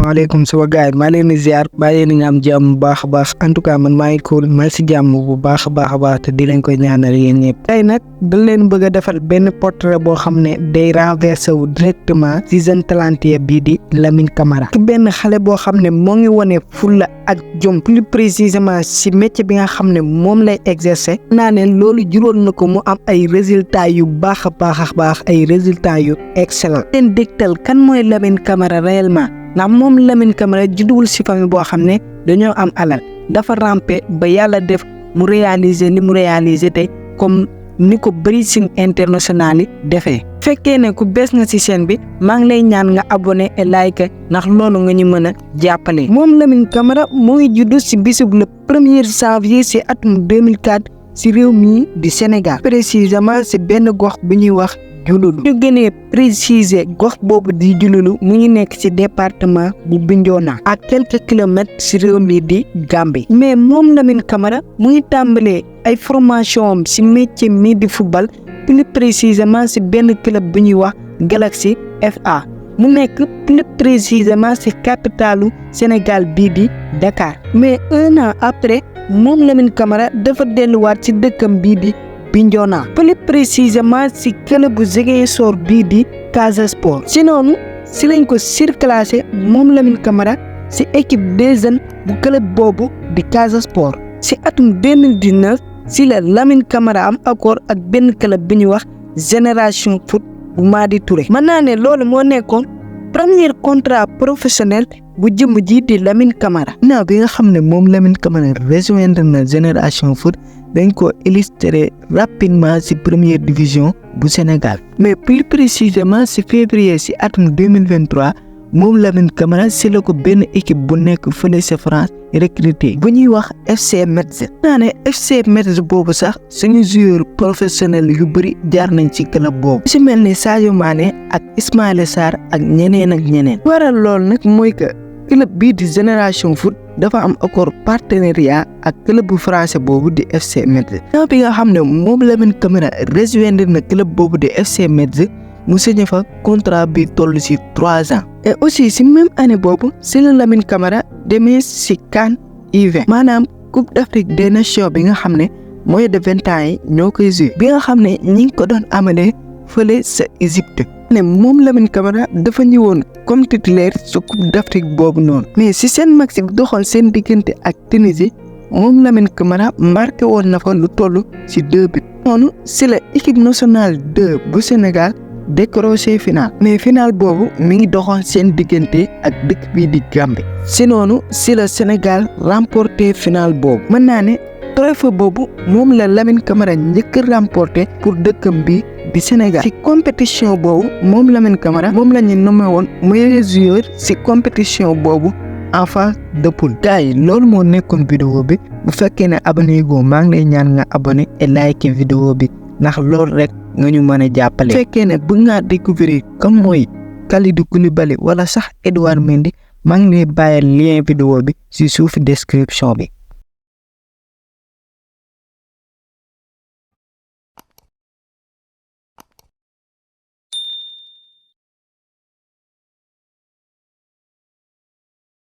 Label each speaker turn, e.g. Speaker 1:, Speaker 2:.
Speaker 1: asalaamaaleykum sama gars yi maa leen di ziar baa yéen a ngi am jàmm bu baax a baax en tout cas man maa ngi cool maa si jàmm bu baax a baax te di leen koy ñaanal yéen ñëpp. tey nag dañ leen bëgg a defal benn portrait boo xam ne day renversé wu directement si jeune talentueux bii di Lamine Camara. benn xale boo xam ne moo ngi wane fulla ak jom plus précisément si métier bi nga xam ne moom lay exercer. naa ne loolu juróon na ko mu am ay résultats yu baax a baax ay résultats yu excellent. leen dégtal kan mooy Lamine Camara réellement ndax moom Lamine Camara judduwul si famille boo xam ne dañoo am alal dafa rampe ba yàlla def mu réaliser li mu réaliser te comme ni ko bëri signes international yi defee. fekkee ne ku bees nga ci chaîne bi maa ngi lay ñaan nga abonné et like ndax loolu nga ñu mën a jàppale. moom Lamine Camara moo ngi juddu ci bisub le 1er janvier ci atum 2004 ci réew mi di Sénégal précisément ci benn gox bu ñuy wax Diouloulou. ñu gënee préciser gox boobu di Diouloulou mu ngi nekk ci département bu Bignona à quelques kilomètres ci réew mi di Gambie. mais moom Lamine Camara mu ngi tàmbalee ay formation am ci métier mi di football plus précisément ci benn club bu ñuy wax Galaxy FA mu nekk plus précisément ci capitalu Sénégal bii di Dakar. mais un an après moom Lamine Camara dafa delluwaat ci dëkkam bii di Bignona plus précisément ci club bu Ziguinchor bii di Casa Sport. ci noonu ci lañ ko surclassé moom Lamine Camara ci équipe des jeunes bu club boobu di Casa Sport. ci atum 2019 ci la Lamine Camara am accord ak benn club bi ñuy wax Génération Foot bu Madi Touré. mën naa ne loolu moo nekkoon premier contrat professionnel bu jëm ji di Lamine Camara. ginnaaw bi nga xam ne moom Lamine Camara rejoindre na Génération Foot dañ ko illustré rapidement ci première division bu Sénégal. mais plus précisément ci février ci atum 2023 moom Lamine Camara ci la ko benn équipe bu nekk fële ca France recruté bu ñuy wax FC Metz. naa ne FC Metz boobu sax suñu joueur professionnel yu bëri jaar nañ ci club boobu. ci mel ni Sadio Mané ak Ismaïla Sarr ak ñeneen. waral loolu nag mooy que club bii di Génération Foot dafa am accord partenariat ak club bu français boobu di FC Metz. ñoo bi nga xam ne moom Lamine Camara rejoindre na club boobu di FC Metz mu signé fa contrat bi toll ci 3 ans. et aussi ci même année boobu ci la Lamine Camara demee ci CAN U20 maanaam Coupe d'Afrique des Nations bi nga xam ne moins de 20 ans yi ñoo koy joué bi nga xam ne ñi ngi ko doon amalee fële sa Égypte. ne moom Lamine Camara dafa ñëwoon comme titulaire sa Coupe d'Afrique boobu noonu. mais ci seen match bi doxoon seen diggante ak Tunisie moom Lamine Camara marqué woon na fa lu toll ci 2 buts. noonu ci la équipe nationale 2 bu Sénégal décroché final. mais final boobu mi ngi doxoon seen diggante ak dëkk bii di Gambie. ci noonu ci la Sénégal remporté final boobu. mën naa ne trophée boobu moom la Lamine Camara njëkk a remporté pour dëkkam bi di Sénégal. ci compétition boobu moom Lamine Camara moom la ñu nommé woon meilleur joueur ci compétition boobu en phase de poule. gars yi loolu moo nekkoon vidéo bi bu fekkee ne abonné goo maa ngi lay ñaan nga abonné et like vidéo bi ndax loolu rek nga ñu mën a jàppale. bu fekkee ne bëgg ngaa découvrir comme mooy Kalidou Koulibaly wala sax Edouard Mendy maa ngi lay bàyyil lien vidéo bi ci suuf description bi.